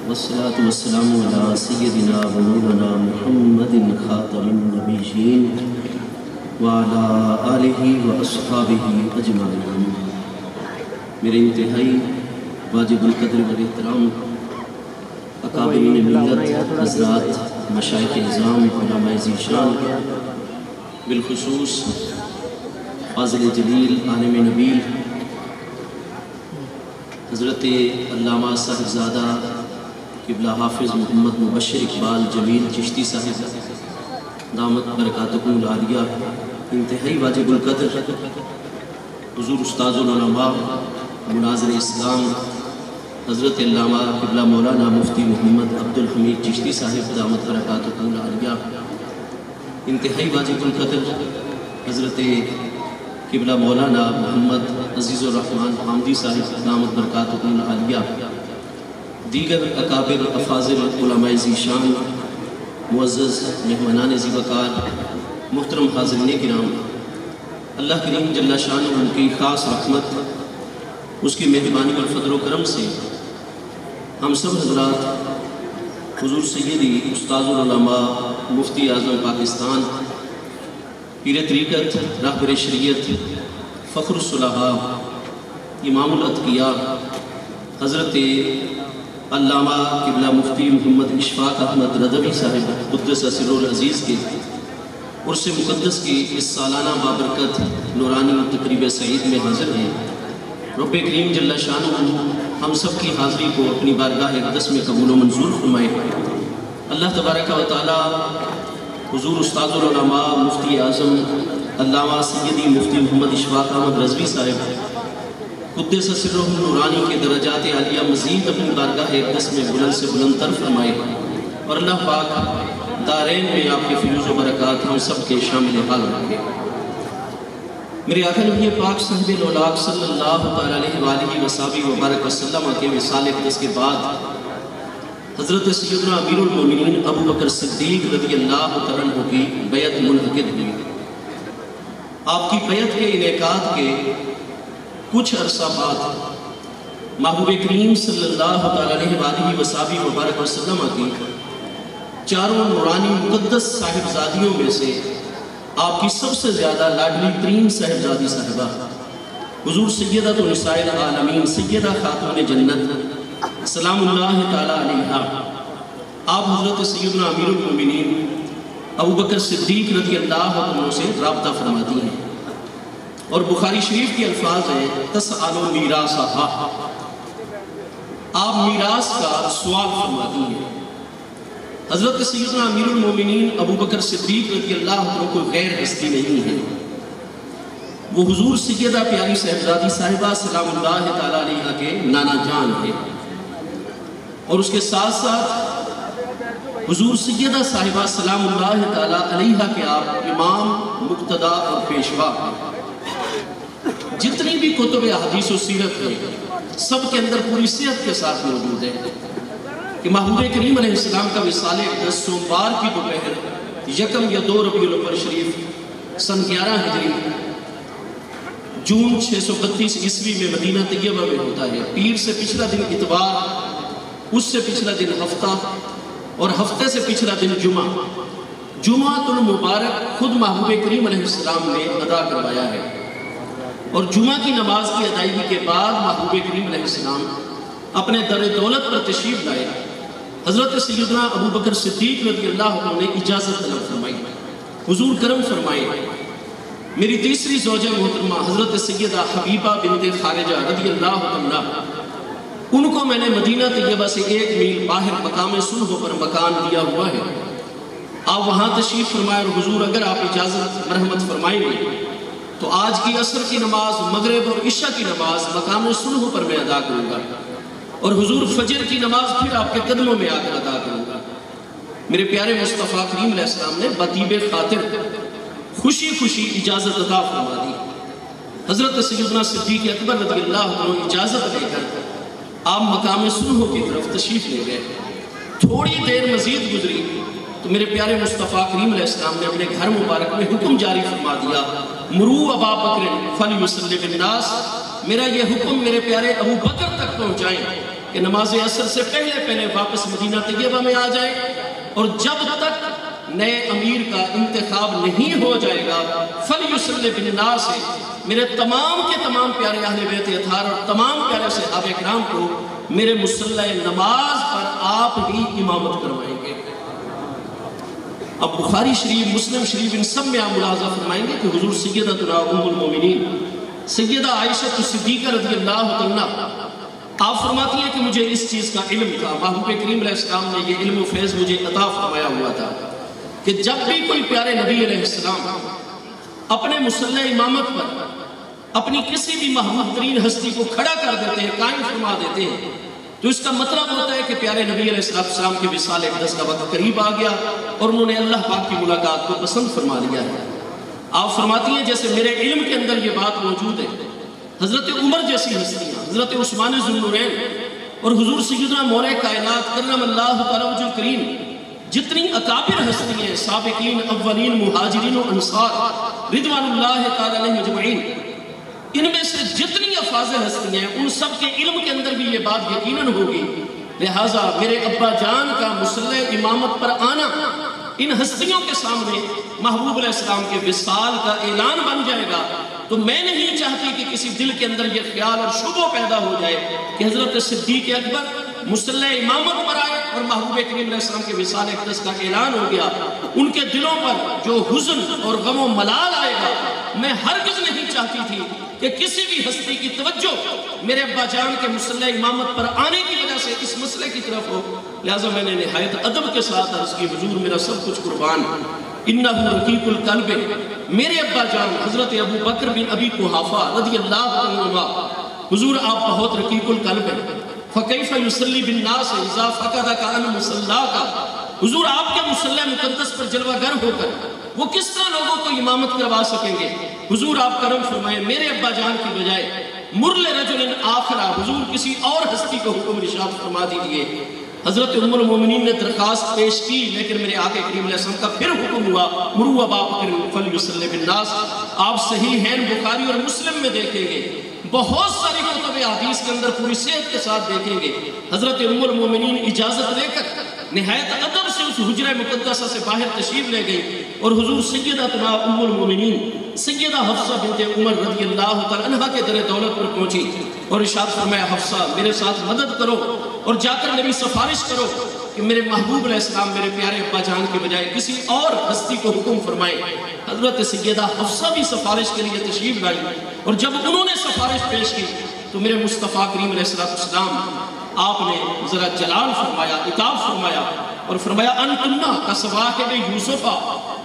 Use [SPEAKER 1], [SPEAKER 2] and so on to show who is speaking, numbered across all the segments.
[SPEAKER 1] والصلاة والسلام على سيدنا ونورنا محمد خاتم النبيين وعلى آلہ واصحابہ اجمعین۔ میرے انتہائی واجب القدر و احترام اکابرین ملت حضرات، مشائخ اعظام، علماء ذیشان، بالخصوص فاضل جلیل عالم نبیل حضرت علامہ صاحبزادہ قبلہ حافظ محمد مبشر اقبال جمیل چشتی صاحب دامت برکاتکم العالیہ، انتہائی واجب القدر حضور استاذ العلماء مناظر اسلام حضرت علامہ قبلہ مولانا مفتی محمد عبدالحمید چشتی صاحب دامت برکاتکم العالیہ، انتہائی واجب القدر حضرت قبلہ مولانا محمد عزیز الرحمن حامدی صاحب دامت برکاتکم العالیہ، دیگر اکابر افاضل علماء ذیشان، معزز مہمانان ذی وقار، محترم حاضرین کرام، اللہ کریم جل شانہ ان کی خاص رحمت، اس کی مہربانی اور فضل و کرم سے ہم سب حضرات حضور سیدی استاذ العلماء مفتی اعظم پاکستان، پیر طریقت، راہبر شریعت، فخر الصلحاء، امام الاتقیاء حضرت علامہ قبلہ مفتی محمد اشفاق احمد رضوی صاحب قدس سرہ العزیز کے عرس مقدس کی اس سالانہ بابرکت نورانی تقریب سعید میں حاضر ہیں۔ رب کریم جل شانہ ہم سب کی حاضری کو اپنی بارگاہ اقدس میں قبول و منظور فرمائے۔ اللہ تبارک و تعالی حضور استاذ العلماء مفتی اعظم علامہ سیدی مفتی محمد اشفاق احمد رضوی صاحب قدس سرہ نورانی کے درجات عالیہ مزید اپنی بارگاہ اقدس میں بلند سے بلند تر فرمائے، اور اللہ پاک دارین میں آپ کے فیوز و برکات ہم سب کے شامل حال رکھے۔ میرے آقا نبی پاک صاحب الاولاق صلی اللہ علیہ وآلہ وصحبہ وبارک وسلم کے وصال اقدس کے بعد حضرت سیدنا امیر المومنین ابو بکر صدیق رضی اللہ عنہ کی بیعت منعقد ہوئی۔ آپ کی بیعت کے انعقاد کے کچھ عرصہ بعد محبوب کریم صلی اللہ علیہ وآلہ وصحبہ وبارک وسلم کی چاروں نورانی مقدس صاحبزادیوں میں سے آپ کی سب سے زیادہ لاڈلی ترین صاحبزادی صاحبہ حضور سیدۃ نساء العالمین سیدہ خاتون جنت سلام اللہ تعالی علیہا، آپ حضرت سیدنا امیر المومنین ابو بکر صدیق رضی اللہ عنہ سے رابطہ فرماتی ہیں، اور بخاری شریف کے الفاظ ہیں تسألو میراثہا، آپ میراث کا سوال فرماتی ہیں۔ حضرت سیدنا امیر المومنین ابو بکر صدیق رضی اللہ عنہ کوئی غیر ہستی نہیں ہے، وہ حضور سیدہ پیاری صاحبزادی صاحبہ سلام اللہ تعالی علیہ کے نانا جان ہے، اور اس کے ساتھ ساتھ حضور سیدہ صاحبہ سلام اللہ تعالی علیہ کے آپ امام، مقتدا اور پیشوا ہیں۔ جتنی بھی کتب حدیث و سیرت ہے سب کے اندر پوری صحت کے ساتھ موجود ہے کہ محبوب کریم علیہ السلام کا وصال اقدس سوموار کی دوپہر یکم یا 2 ربیع الاول شریف سن 11 ہجری جون 632 عیسوی میں مدینہ طیبہ میں ہوتا ہے۔ پیر سے پچھلا دن اتوار، اس سے پچھلا دن ہفتہ، اور ہفتے سے پچھلا دن جمعہ، جمعۃ المبارک خود محبوب کریم علیہ السلام نے ادا کروایا ہے، اور جمعہ کی نماز کی ادائیگی کے بعد محبوب کریم علیہ السلام اپنے در دولت پر تشریف لائے۔ حضرت سیدنا ابو بکر صدیق رضی اللہ عنہ نے اجازت طلب فرمائی، حضور کرم فرمائے میری تیسری زوجہ محترمہ حضرت سیدہ حبیبہ بنت خارجہ رضی اللہ عنہ، ان کو میں نے مدینہ طیبہ سے 1 میل باہر مقام صلح پر مکان دیا ہوا ہے، آپ وہاں تشریف فرمائے، اور حضور اگر آپ اجازت مرحمت فرمائیں گے تو آج کی عصر کی نماز، مغرب اور عشاء کی نماز مقام صلح پر میں ادا کروں گا، اور حضور فجر کی نماز پھر آپ کے قدموں میں آ کر ادا کروں گا۔ میرے پیارے مصطفیٰ کریم علیہ السلام نے بطیب خاطر خوشی خوشی اجازت عطا فرما دی۔ حضرت سیدنا صدیق اکبر رضی اللہ عنہ اجازت لے کر آپ مقام صلح کی طرف تشریف لے گئے۔ تھوڑی دیر مزید گزری تو میرے پیارے مصطفیٰ کریم علیہ السلام نے اپنے گھر مبارک میں حکم جاری فرما دیا، مرو ابا بکر فلیصلی بالناس، میرا یہ حکم میرے پیارے ابو بکر تک پہنچائیں کہ نماز عصر سے پہلے پہلے واپس مدینہ طیبہ میں آ جائیں، اور جب تک نئے امیر کا انتخاب نہیں ہو جائے گا فَلْيُصَلِّ بِالنَّاسِ میرے تمام کے تمام پیارے اہل بیت اطہار اور تمام پیارے صحابہ کرام کو میرے مصلی نماز پر آپ ہی امامت کروائیں گے۔ اب بخاری شریف، مسلم شریف، ان سب میں آپ ملاحظہ فرمائیں گے کہ حضور سیدتنا ام المومنین سیدہ عائشہ صدیقہ رضی اللہ عنہا آپ فرماتی ہیں کہ مجھے اس چیز کا علم تھا، محبوب کریم علیہ السلام نے یہ علم و فیض مجھے عطا فرمایا ہوا تھا کہ جب بھی کوئی پیارے نبی علیہ السلام اپنے مصلی امامت پر اپنی کسی بھی محبوب ترین ہستی کو کھڑا کر دیتے ہیں، قائم فرما دیتے ہیں، تو اس کا مطلب ہوتا ہے کہ پیارے نبی علیہ السلام کے وصال اقدس کا وقت قریب آ گیا اور انہوں نے اللہ پاک کی ملاقات کو پسند فرما لیا ہے۔ آپ فرماتی ہیں جیسے میرے علم کے اندر یہ بات موجود ہے، حضرت عمر جیسی ہستیاں، حضرت عثمان ذو النورین اور حضور سیدنا مولا کائنات کرم اللہ تعالی وجہ کریم، جتنی اکابر ہستیاں ہیں، سابقین اولین مہاجرین و انصار رضوان اللہ تعالی علیہم اجمعین، ان میں سے جتنی افاضل ہستیاں ہیں ان سب کے علم کے اندر بھی یہ بات یقیناً ہوگی، لہٰذا میرے ابا جان کا مصلی امامت پر آنا ان ہستیوں کے سامنے محبوب علیہ السلام کے وصال کا اعلان بن جائے گا، تو میں نہیں چاہتی کہ کسی دل کے اندر یہ خیال اور شبہ پیدا ہو جائے کہ حضرت صدیق اکبر مصلی امامت پر آئے اور محبوب کریم علیہ السلام کے وصال اقدس کا اعلان ہو گیا، ان کے دلوں پر جو حزن اور غم و ملال آئے گا، میں ہرگز نہیں چاہتی تھی کہ کسی بھی ہستی کی توجہ میرے ابا جان کے مصلی امامت پر آنے کی وجہ سے اس مسئلے کی طرف ہو، لہٰذا میں نے نہایت ادب کے ساتھ عرض کی حضور میرا سب کچھ قربان، انہو رقیق القلب، میرے ابا جان حضرت ابو بکر بن ابی قحافہ رضی اللہ عنہ، حضور آپ بہت رقیق القلب ہیں، فَكَيْفَ يُصَلِّ بِالنَّاسِ إِذَا فَقَدَكَ عَنْ مُصَلَّاكَ، حضور آپ کے مصلی مقدس پر جلوہ گر ہو کر وہ کس طرح لوگوں کو امامت کروا سکیں گے؟ حضور آپ کرم فرمائیں، میرے ابا جان کی بجائے مُرْلِ رَجُلٍ آخرہ، حضور کسی اور ہستی کو حکم ارشاد فرما دیجئے۔ حضرت ام المومنین نے درخواست پیش کی، لیکن میرے آقا کریم علیہ السلام کا پھر حکم ہوا، مُرُوا ابا بکر فَلْيُصَلِّ بِالنَّاسِ۔ آپ صحیحین بخاری اور مسلم میں دیکھیں گے، بہت ساری کتب حدیث کے اندر پوری صحت کے ساتھ دیکھیں گے، حضرت ام المومنین اجازت لے کر نہایت ادب سے اس حجرہ مقدسہ سے باہر تشریف لے گئی اور حضور سیدتنا ام المومنین سیدہ حفصہ بنت عمر رضی اللہ تعالی عنہ کے در دولت پر پہنچی اور ارشاد فرمایا، حفصہ میرے ساتھ مدد کرو اور جا کر میری سفارش کرو کہ میرے محبوب علیہ السلام میرے پیارے ابا جان کے بجائے کسی اور ہستی کو حکم فرمائے۔ حضرت سیدہ حفصہ بھی سفارش کے لیے تشریف لائی اور جب انہوں نے سفارش پیش کی تو میرے مصطفیٰ کریم علیہ السلام آپ نے ذرا جلال فرمایا، عتاب فرمایا اور فرمایا انتنا کصواحب یوسف،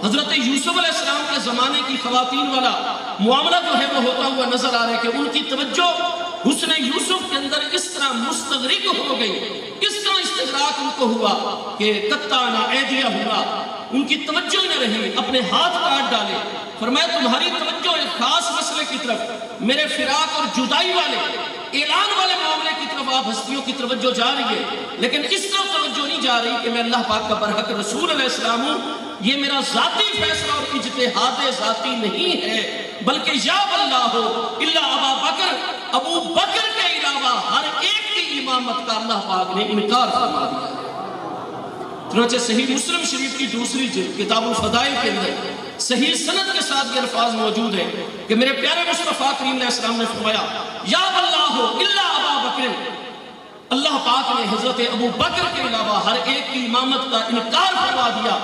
[SPEAKER 1] حضرت یوسف علیہ السلام کے زمانے کی خواتین والا معاملہ جو ہے وہ ہوتا ہوا نظر آ رہا ہے کہ ان کی توجہ حسن یوسف کے اندر اس طرح مستغرق ہو گئی، اس طرح استغراق ان کو ہوا کہ قطعنا ایدیہما، ان کی توجہ نہ رہی، اپنے ہاتھ کاٹ ڈالے۔ فرمایا تمہاری توجہ ایک خاص مسئلے کی طرف، میرے فراق اور جدائی والے اعلان والے معاملے کی طرف آپ ہستیوں کی توجہ جا رہی ہے، لیکن اس طرح توجہ نہیں جا رہی کہ میں اللہ پاک کا برحق رسول علیہ السلام ہوں، یہ میرا ذاتی فیصلہ اور اجتہاد ذاتی نہیں ہے، بلکہ یا اللہ الا ابا بکر، ابو بکر کے علاوہ ہر ایک کی امامت کا اللہ پاک نے انکار فرما دیا۔ چنانچہ صحیح مسلم شریف کی دوسری جلد کتاب الفضائل کے اندر صحیح سند کے ساتھ یہ الفاظ موجود ہیں کہ میرے پیارے مصطفیٰ کریم علیہ السلام نے فرمایا، یا اللہ الا ابا بکر، اللہ پاک نے حضرت ابو بکر کے علاوہ ہر ایک کی امامت کا انکار فرما دیا۔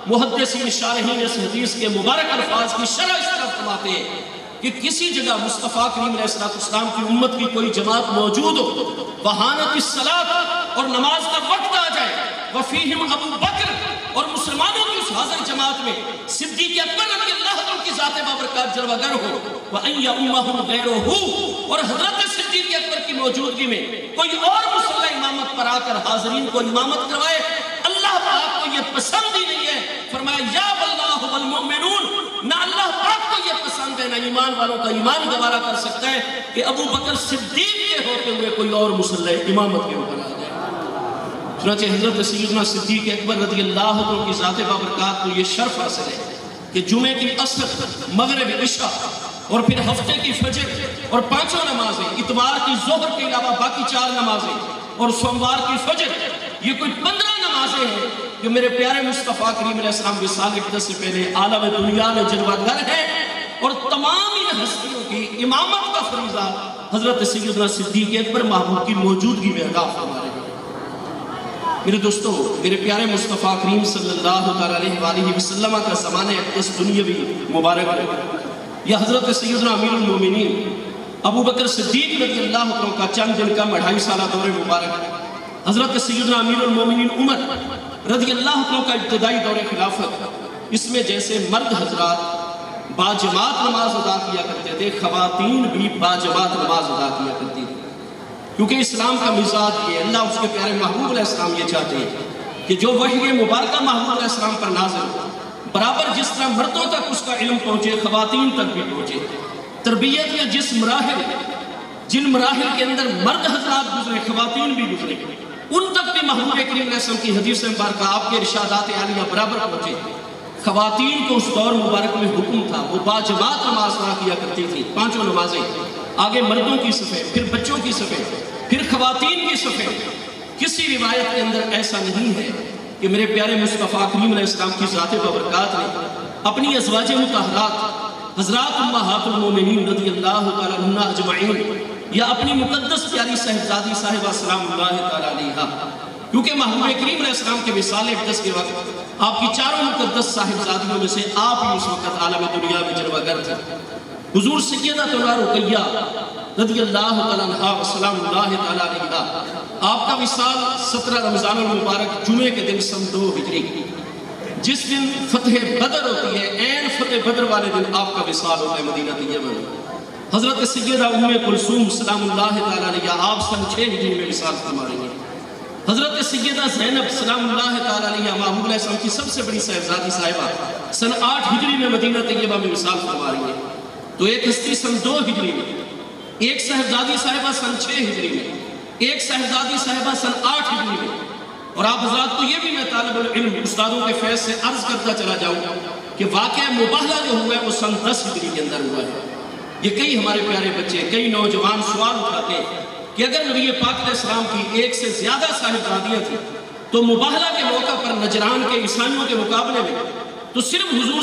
[SPEAKER 1] محدثین شارحین اس حدیث کے مبارک الفاظ کی شرح اس طرح فرماتے ہیں کہ کسی جگہ مصطفیٰ کریم علیہ السلام کی امت کی کوئی جماعت موجود ہو، وحانت الصلاۃ اور نماز کا وقت آ جائے، وفیہم ابو بکر اور مسلمانوں کی اس حاضر جماعت میں صدیق اکبر رضی اللہ عنہ کی ذات بابرکات جلوہ گر ہو، وَأَن يَأُمَّهُمْ غَيْرُهُ، اور حضرت صدیق اکبر کی موجودگی میں کوئی اور مصلی امامت پر آ کر حاضرین کو امامت کروائے، اللہ پاک کو یہ پسند ہی نہیں ہے۔ فرمایا یا اللہ والمؤمنون، نہ اللہ پاک کو یہ پسند ہے، نہ ایمان والوں کا ایمان گوارا کر سکتا ہے کہ ابو بکر صدیق کے ہوتے ہوئے کوئی اور مصلی امامت کے اوپر آ جائے۔ چنانچہ حضرت سیدنا صدیق اکبر رضی اللہ عنہ کی ذات بابرکات کو یہ شرف حاصل ہے کہ جمعے کی عصر، مغرب عشاء اور پھر ہفتے کی فجر اور 5 نمازیں، اتوار کی ظہر کے علاوہ باقی 4 نمازیں اور سوموار کی فجر، یہ کوئی 15 نمازیں ہیں کہ میرے پیارے مصطفیٰ کریم علیہ السلام وصال اقدس سے پہلے عالم دنیا میں جلوہ گر ہے، اور تمام ان ہستیوں کی امامت کا فریضہ حضرت سیدنا صدیق اکبر محبوب کی موجودگی میں ادا فرما رہے ہیں۔ میرے دوستو، میرے پیارے مصطفیٰ کریم صلی اللہ علیہ وآلہ وسلم کا زمانہ اقدس دنیاوی مبارک ہے۔ یہ حضرت سیدنا امیر المومنین ابو بکر صدیق رضی اللہ عنہ کا چند دن کا 2.5 سالہ دور مبارک ہے۔ حضرت سیدنا امیر المومنین عمر رضی اللہ عنہ کا ابتدائی دور خلافت، اس میں جیسے مرد حضرات باجماعت نماز ادا کیا کرتے تھے، خواتین بھی باجماعت نماز ادا کیا کرتی تھی، کیونکہ اسلام کا مزاج یہ، اللہ اس کے پیارے محبوب علیہ السلام یہ چاہتے ہیں کہ جو وحی مبارکہ محبوب علیہ السلام پر نازل ہو، برابر جس طرح مردوں تک اس کا علم پہنچے، خواتین تک بھی پہنچے۔ تربیت یا جن مراحل کے اندر مرد حضرات گزرے، خواتین بھی گزرے، ان تک بھی محبوب کریم علیہ السلام کی حدیث مبارکہ، آپ کے ارشادات عالیہ برابر پہنچے۔ خواتین کو اس دور مبارک میں حکم تھا، وہ باجماعت نماز ادا کیا کرتی تھی، 5 نمازیں، آگے مردوں کی صفیں، پھر بچوں کی صفیں، پھر خواتین کی صفیں۔ کسی روایت کے اندر ایسا نہیں ہے کہ میرے پیارے مصطفیٰ کریم علیہ السلام کی ذات بابرکات نے اپنی ازواج مطہرات حضرات امہات المومنین رضی اللہ تعالیٰ عنہ اجمعین یا اپنی مقدس پیاری صاحبزادی صاحبہ سلام اللہ تعالیٰ علیہا، کیونکہ محبوب کریم علیہ السلام کے وصال اقدس کے وقت آپ کی چاروں مقدس صاحبزادیوں میں سے آپ ہی اس وقت عالم دنیا میں جلوہ گر تھے۔ حضور سیدہ رقیہ رضی اللہ تعالیٰ عنہ وسلام اللہ تعالیٰ علیہا، آپ کا وصال 17 رمضان المبارک جمعے کے دن سن 2 ہجری، جس دن فتح بدر ہوتی ہے، عین فتح بدر والے دن آپ کا وصال ہوتا ہے مدینہ طیبہ میں۔ حضرت سیدہ ام کلثوم سلام اللہ تعالیٰ علیہا آپ سن 6 ہجری میں وصال فرما رہی ہیں۔ حضرت سیدہ زینب سلام اللہ تعالیٰ علیہا محبوب علیہ السلام کی سب سے بڑی صاحبزادی صاحبہ سن 8 ہجری میں مدینہ طیبہ میں وصال فرما رہی ہیں۔ تو ایک ہستی سن 2 ہجری میں، ایک صاحبزادی صاحبہ سن 6 ہجری میں، ایک صاحبزادی صاحبہ سن 8 ہجری میں۔ اور آپ حضرات کو یہ بھی میں طالب العلم استادوں کے فیض سے عرض کرتا چلا جاؤں کہ واقعہ مباہلہ جو ہوا ہے وہ سن 10 ہجری کے اندر ہوا ہے۔ یہ کئی ہمارے پیارے بچے، کئی نوجوان سوال اٹھاتے ہیں کہ اگر نبی پاک علیہ السلام کی 1 سے زیادہ صاحبزادیاں تھیں تو مباہلہ کے موقع پر نجران کے عیسائیوں کے مقابلے میں تو صرف حضور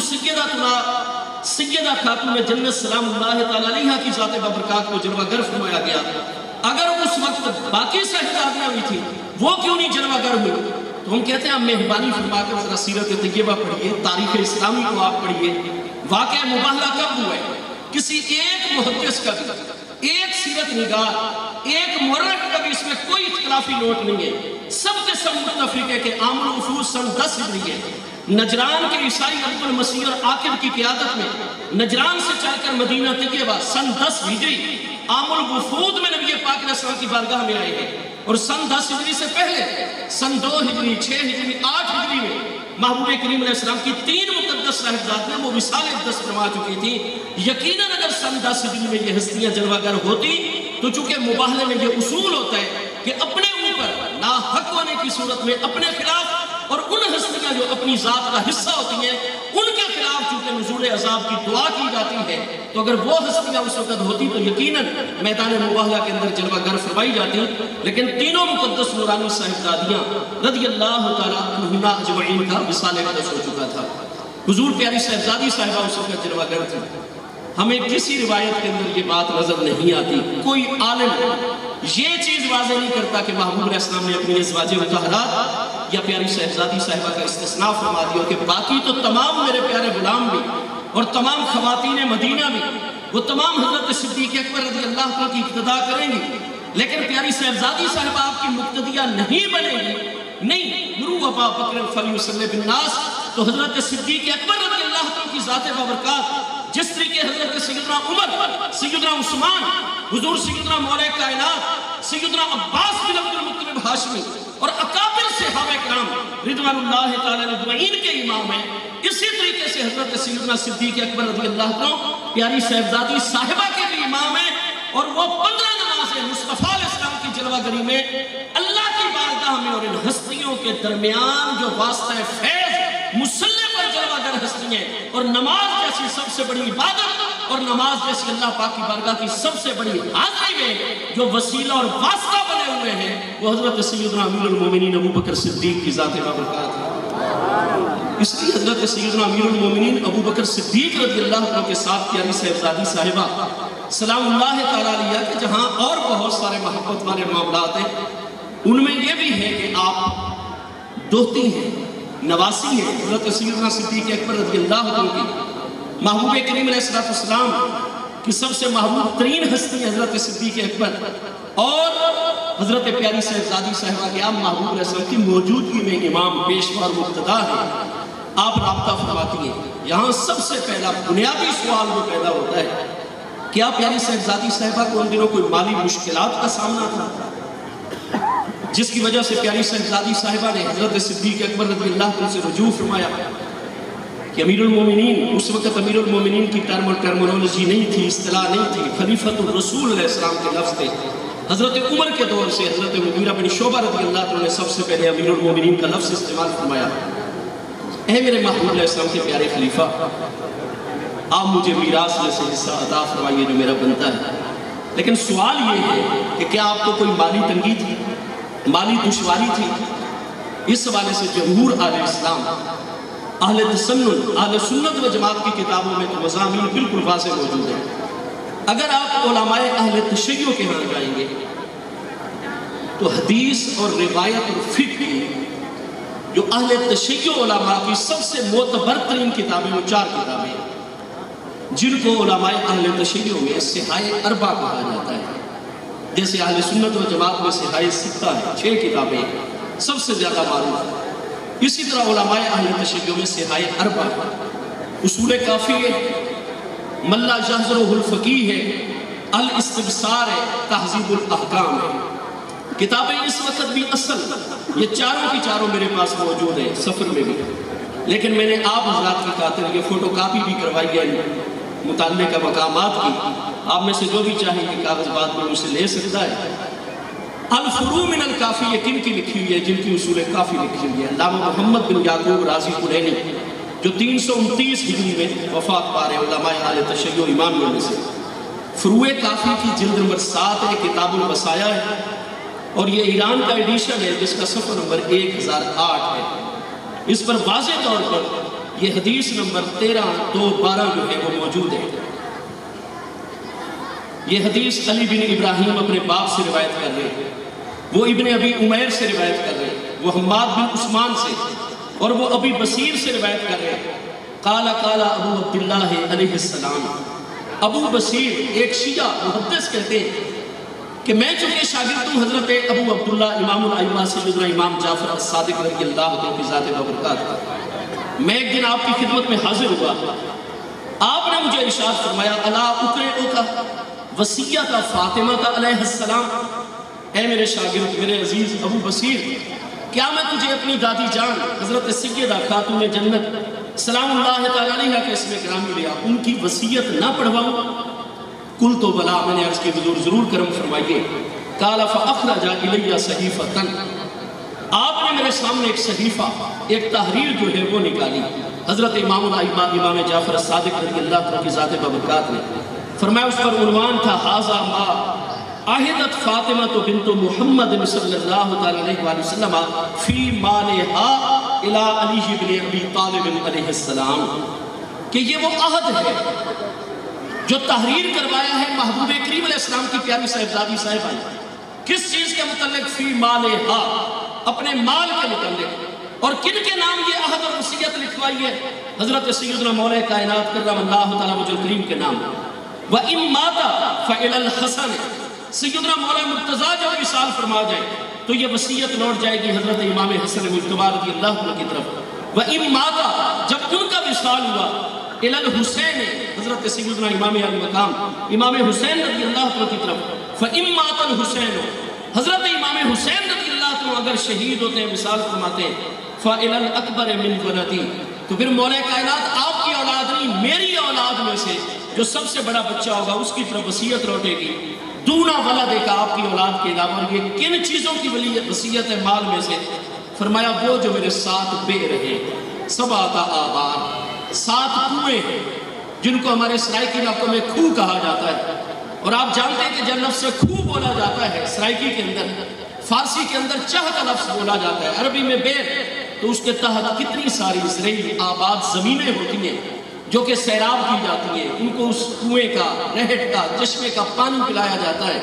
[SPEAKER 1] سیدہ خاتون جنت سلام اللہ تعالیٰ علیہا کی ذات بابرکات کو جلوہ گر فرمایا گیا۔ اگر اس وقت باقی صاحبزادیاں بھی تھیں، وہ کیوں نہیں جلوہ گر ہوئی؟ تو ہم کہتے ہیں آپ مہربانی فرما کر ذرا سیرت طیبہ پڑھیے، تاریخ اسلامی کو آپ پڑھیے۔ واقعہ مباہلہ کب ہوا ہے؟ کسی ایک محدث کا بھی، ایک سیرت نگار، ایک مورخ کا بھی اس میں کوئی اختلافی نوٹ نہیں ہے، سب کے سب متفق ہے کہ عام الوفود سن 10 ہجری ہے۔ نجران کے عیسائی عبد المسیح اور عاقب کی قیادت میں نجران سے چل کر مدینہ طیبہ سن 10 ہجری عام الوفود میں نبی پاک علیہ السلام کی بارگاہ میں آئے ہیں، اور سن 10 ہجری سے پہلے سن 2 ہجری، 6 ہجری، 8 ہجری میں محبوب کریم علیہ السلام کی 3 مقدس صاحبزادیاں وہ وصال اقدس فرما چکی تھیں۔ یقیناً اگر سن 10 ہجری میں یہ ہستیاں جلوہ گر ہوتی تو چونکہ مباہلے میں یہ اصول ہوتا ہے کہ اپنے اوپر ناحق ہونے کی صورت میں اپنے خلاف، اور ان ہستیاں جو اپنی ذات کا حصہ ہوتی ہیں ان کے خلاف چونکہ نزول عذاب کی دعا کی جاتی ہے، تو اگر وہ ہستیاں اس وقت ہوتی تو یقیناً میدان مباہلہ کے اندر جلوہ گر فرمائی جاتی۔ لیکن تینوں مقدس نورانی صاحبزادیاں رضی اللہ تعالیٰ عنہ اجمعین کا وصال اقدس ہو چکا تھا۔ حضور پیاری صاحبزادی صاحبہ اس وقت جلوہ گر تھی۔ ہمیں کسی روایت کے اندر یہ بات نظر نہیں آتی، کوئی عالم یہ چیز واضح نہیں کرتا کہ محبوب علیہ السلام نے اپنی ازواج مطہرات یا پیاری صاحبزادی صاحبہ کا استثناء فرما دیا کہ باقی تو تمام میرے پیارے غلام بھی اور تمام خواتین مدینہ بھی وہ تمام حضرت صدیق اکبر رضی اللہ عنہ کی اقتداء کریں گی، لیکن پیاری صاحبزادی صاحبہ آپ کی مقتدیہ نہیں بنے گی۔ نہیں، مرو ابا بکر فلیصلی بالناس، تو حضرت صدیق اکبر رضی اللہ عنہ کی ذات بابرکات جس طریقے حضرت سیدنا عمر، سیدنا عثمان، حضور سیدنا مولا کائنات سیدنا عباس بن عبد المطلب ہاشمی اور اکابر صحابہ کرام رضوان اللہ تعالیٰ اجمعین کے امام ہیں، اسی طریقے سے حضرت سیدنا صدیق اکبر رضی اللہ عنہ پیاری صاحبزادی صاحبہ کے بھی امام ہیں، اور وہ 15 نمازیں مصطفیٰ علیہ السلام کی جلوہ گری میں اللہ کی بارگاہ میں اور ان ہستیوں کے درمیان جو واسطہ فیض مصلی پر جلوہ گر ہستی ہیں اور نماز جیسی سب سے بڑی عبادت اور نماز جیسی اللہ پاک کی بارگاہ کی سب سے بڑی حاضری میں جو وسیلہ اور واسطہ بنے ہوئے ہیں وہ حضرت سیدنا امیر المومنین ابو بکر صدیق کی ذات بابرکات ہے۔ اس لیے حضرت سیدنا امیر المومنین ابو بکر صدیق رضی اللہ عنہ کے ساتھ پیاری صاحبزادی صاحبہ سلام اللہ تعالیٰ علیہ کہ جہاں اور بہت سارے محبت والے معاملات ہیں، ان میں یہ بھی ہے کہ آپ دوہتی ہیں، نواسی ہیں حضرت سیدنا صدیق اکبر رضی اللہ عنہ کی، محبوب کریم علیہ السلام کی سب سے محبوب ترین ہستی حضرت صدیق اکبر اور حضرت پیاری صاحبزادی صاحبہ کے آپ محبوب علیہ السلام کی موجودگی میں امام پیشوا اور مقتدا ہے، آپ رابطہ فرماتی ہیں۔ یہاں سب سے پہلا بنیادی سوال جو پیدا ہوتا ہے، کیا پیاری صاحبزادی صاحبہ کو ان دنوں کوئی مالی مشکلات کا سامنا تھا جس کی وجہ سے پیاری صاحبزادی صاحبہ نے حضرت صدیق اکبر رضی اللہ عنہ سے رجوع فرمایا کہ امیر المومنین، اس وقت امیر المومنین کی ٹرمنالوجی نہیں تھی، اصطلاح نہیں تھی، خلیفۃ الرسول علیہ السلام کے لفظ تھے۔ حضرت عمر کے دور سے حضرت مغیرہ بن شعبہ رضی اللہ عنہ نے سب سے پہلے امیر المومنین کا لفظ استعمال فرمایا، اے میرے محبوب علیہ السلام کے پیارے خلیفہ، آپ مجھے میراث میں سے حصہ عطا فرمائیے جو میرا بنتا ہے۔ لیکن سوال یہ ہے کہ کیا آپ کو کوئی مالی تنگی تھی، مالی دشواری تھی؟ اس حوالے سے جمہور اہل اسلام، اہل تسنن، اہل سنت و جماعت کی کتابوں میں تو مضامین بالکل واضح موجود ہیں۔ اگر آپ علماء اہل تشیع کے ہاں جائیں گے تو حدیث اور روایت اور فقہ کی جو اہل تشیع علماء کی سب سے معتبر ترین کتابیں وہ 4 کتابیں ہیں جن کو علماء اہل تشیع میں صحائح اربع کہا جاتا ہے۔ جیسے اہل سنت و جماعت میں صحائح 6 ہے، 6 کتابیں ہیں، سب سے زیادہ معروف۔ اسی طرح علماء اہل تشیع میں صحائح اربع ہے، اصول کافی ہے، ملا جہزرہ الفقیہ ہے، الاستبصار ہے، تہذیب الاحکام ہے۔ کتابیں اس وقت بھی اصل یہ چاروں کی چاروں میرے پاس موجود ہیں سفر میں بھی، لیکن میں نے آپ حضرات کی خاطر یہ فوٹو کاپی بھی کروائی ہے متعلقہ مقامات کی، آپ میں سے جو بھی چاہیں کہ کاغذ بعد میں اسے لے سکتا ہے۔ الفروع من الکافی یہ کن کی لکھی ہوئی ہے؟ جن کی اصول کافی لکھی ہوئی ہے علامہ محمد بن یعقوب رازی کلینی جو 329 ہجری میں وفات پا رہے علماء اہل تشیع امام میں سے۔ فروع کافی کی جلد نمبر 7 ہے، کتاب الوصایا ہے، اور یہ ایران کا ایڈیشن ہے جس کا صفحہ نمبر 1008 ہے۔ اس پر واضح طور پر یہ حدیث نمبر 13-2-12 جو ہے وہ موجود ہے۔ یہ حدیث علی بن ابراہیم اپنے باپ سے روایت کر رہے ہیں، وہ ابن ابی عمیر سے روایت کر رہے ہیں، وہ حماد بن عثمان سے، اور وہ ابی بصیر سے روایت کر رہے ہیں۔ قال ابو عبداللہ علیہ السلام، ابو بصیر ایک شیعہ محدث کہتے ہیں کہ میں چونکہ شاگرد ہوں حضرت ابو عبداللہ امام الائمہ سیدنا امام جعفر الصادق رضی اللہ عنہ کی ذات بابرکات، میں ایک دن آپ کی خدمت میں حاضر ہوا، آپ نے مجھے ارشاد فرمایا الا اقرئک وصیت فاطمہ علیہ السلام، اے میرے شاگرد میرے عزیز ابو بصیر، کیا میں تجھے اپنی دادی جان حضرت سیدہ خاتون جنت سلام اللہ تعالیٰ علیہ کے اسم گرامی لیا ان کی وصیت نہ پڑھواؤں؟ قل تو بلا، میں نے عرض کی حضور ضرور کرم فرمائیے۔ قال فاخرج الی صحیفۃ، آپ نے میرے سامنے ایک صحیفہ، ایک تحریر جو ہے وہ نکالی، حضرت امام الائمہ امام جعفر الصادق رضی اللہ عنہ کی ذات بابرکات نے فرمایا، اس پر عنوان تھا ھذا ما عہدت فاطمہ بنت محمد صلی اللہ علیہ وآلہ وسلم فی مالہا الی علی بن ابی طالب علیہ السلام، کہ یہ وہ عہد ہے جو تحریر کروایا ہے محبوب کریم علیہ السلام کی پیاری صاحبزادی صاحبہ نے، کس چیز کے متعلق؟ فی مالہا، اپنے مال کے متعلق، اور کن کے نام یہ عہد اور وصیت لکھوائی ہے؟ حضرت سیدنا مولا کائنات کرم اللہ تعالیٰ وجل کریم کے نام۔ وَإِن مَاتَ فَإِلَى الْحَسَنِ، سیدنا مولا مرتضیٰ جب وصال فرما جائے تو یہ وصیت لوٹ جائے گی حضرت امام حسن مجتبی رضی اللہ عنہ کی طرف۔ وَإِن مَاتَ، جب ان کا وصال ہوا، إِلَى الْحُسَيْنِ، حضرت سیدنا امام علی مقام امام حسین رضی اللہ عنہ کی طرف۔ فَإِن مَاتَ الْحُسَيْنُ، حضرت امام حسین رضی اللہ عنہ اگر شہید ہوتے ہیں وصال فرماتے ہیں، فَإِلَى الْأَكْبَرِ مِنْ وَلَدِي، تو پھر مولا کائنات آپ کی اولاد نہیں میری اولاد میں سے جو سب سے بڑا بچہ ہوگا اس کی طرف وصیت لوٹے گی، دونا ولد کا آپ کی اولاد کے علاوہ۔ یہ کن چیزوں کی وصیت ہے مال میں سے؟ فرمایا وہ جو میرے 7 بئر ہیں، 7 آبار، 7 کنویں ہیں، جن کو ہمارے سرائکی علاقوں میں کھو کہا جاتا ہے، اور آپ جانتے ہیں کہ جب لفظ کھو بولا جاتا ہے سرائکی کے اندر، فارسی کے اندر چہ کا لفظ بولا جاتا ہے، عربی میں بیر، تو اس کے تحت کتنی ساری زرعی آباد زمینیں ہوتی ہیں جو کہ سیراب کی جاتی ہیں، ان کو اس کنویں کا، نہر کا، چشمے کا پانی پلایا جاتا ہے،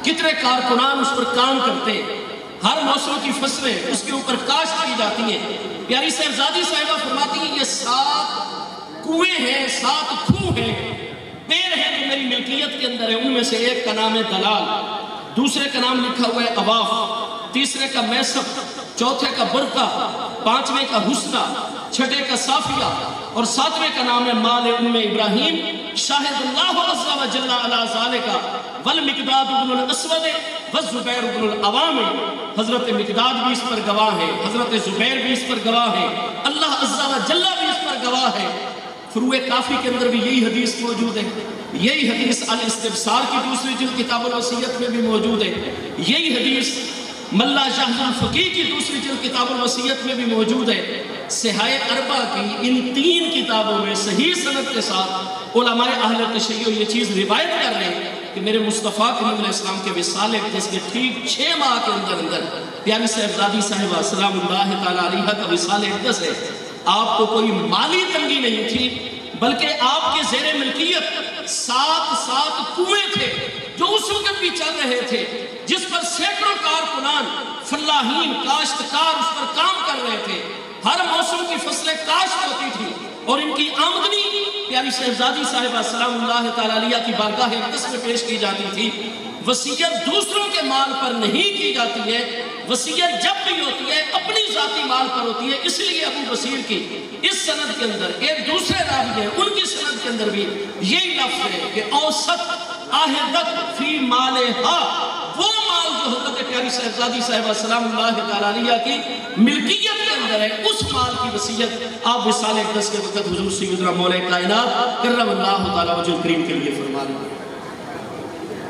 [SPEAKER 1] کتنے کارکنان اس پر کام کرتے ہیں، ہر موسم کی فصلیں اس کے اوپر کاشت کی جاتی ہیں۔ پیاری صاحبزادی صاحبہ فرماتی ہیں یہ 7 کنویں ہیں، 7 کھو ہیں، بیر ہیں جو میری ملکیت کے اندر ہے، ان میں سے ایک کا نام ہے دلال، دوسرے کا نام لکھا ہوا ہے اواف، تیسرے کا میسب، چوتھے کا برقہ، پانچویں کا حسنہ، چھٹے کا صافیہ، اور 7ویں کا نام ہے مال ابراہیم، شاہد اللہ عز و جل علی ذالک والمقداد ابن الاسود والزبیر ابن العوام۔ حضرت مقداد بھی اس پر گواہ ہے، حضرت زبیر بھی اس پر گواہ ہے، اللہ عز و جل بھی اس پر گواہ ہے۔ فروع کافی کے اندر بھی یہی حدیث موجود ہے، یہی حدیث الاستبصار کی دوسری جلد کتاب الوصیت میں بھی موجود ہے، یہی حدیث ملا شاہد الفقیہ کی دوسری جلد کتاب الوصیت میں بھی موجود ہے۔ صحائح اربع کی ان 3 کتابوں میں صحیح سند کے ساتھ علماء اہل تشیع یہ چیز روایت کر رہے ہیں کہ میرے مصطفیٰ کریم علیہ السلام کے وصال اقدس کے ٹھیک 6 ماہ کے اندر پیاری صاحبزادی صاحبہ سلام اللہ تعالیٰ علیہ کا وصال اقدس ہے۔ آپ کو کوئی مالی تنگی نہیں تھی، بلکہ آپ کے زیر ملکیت 7 کنویں تھے جو اس وقت بھی چل رہے تھے، جس پر سینکڑوں کارکنان، فلاحین، کاشتکار اس پر کام کر رہے تھے، ہر موسم کی فصلیں کاشت ہوتی تھی، اور ان کی آمدنی پیاری صاحبزادی صاحبہ سلام اللہ تعالیٰ علیہ کی بارگاہ اقدس میں پیش کی جاتی تھی۔ وصیت دوسروں کے مال پر نہیں کی جاتی ہے، وصیت جب بھی ہوتی ہے اپنی ذاتی مال پر ہوتی ہے۔ اس لیے ابو بصیر کی اس سند کے اندر ایک دوسرے راوی ہیں، ان کی سند کے اندر بھی یہی لفظ ہے کہ اوسط آہدت فی مالہا، وہ مال جو حضرت پیاری صاحبزادی صاحبہ سلام اللہ تعالیٰ علیہ کی ملکیت کے اندر ہے، اس مال کی وصیت آپ وصال اقدس کے وقت حضور سیدنا مولا کائنات کرم اللہ تعالیٰ وجہ کریم کے لیے فرما رہے ہیں۔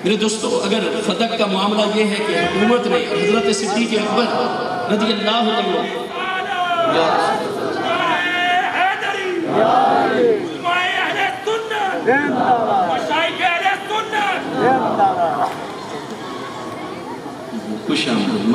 [SPEAKER 1] میرے دوستو، اگر فدق کا معاملہ یہ ہے کہ حکومت نے حضرت صدیق اکبر رضی اللہ عنہ خوش آمدید،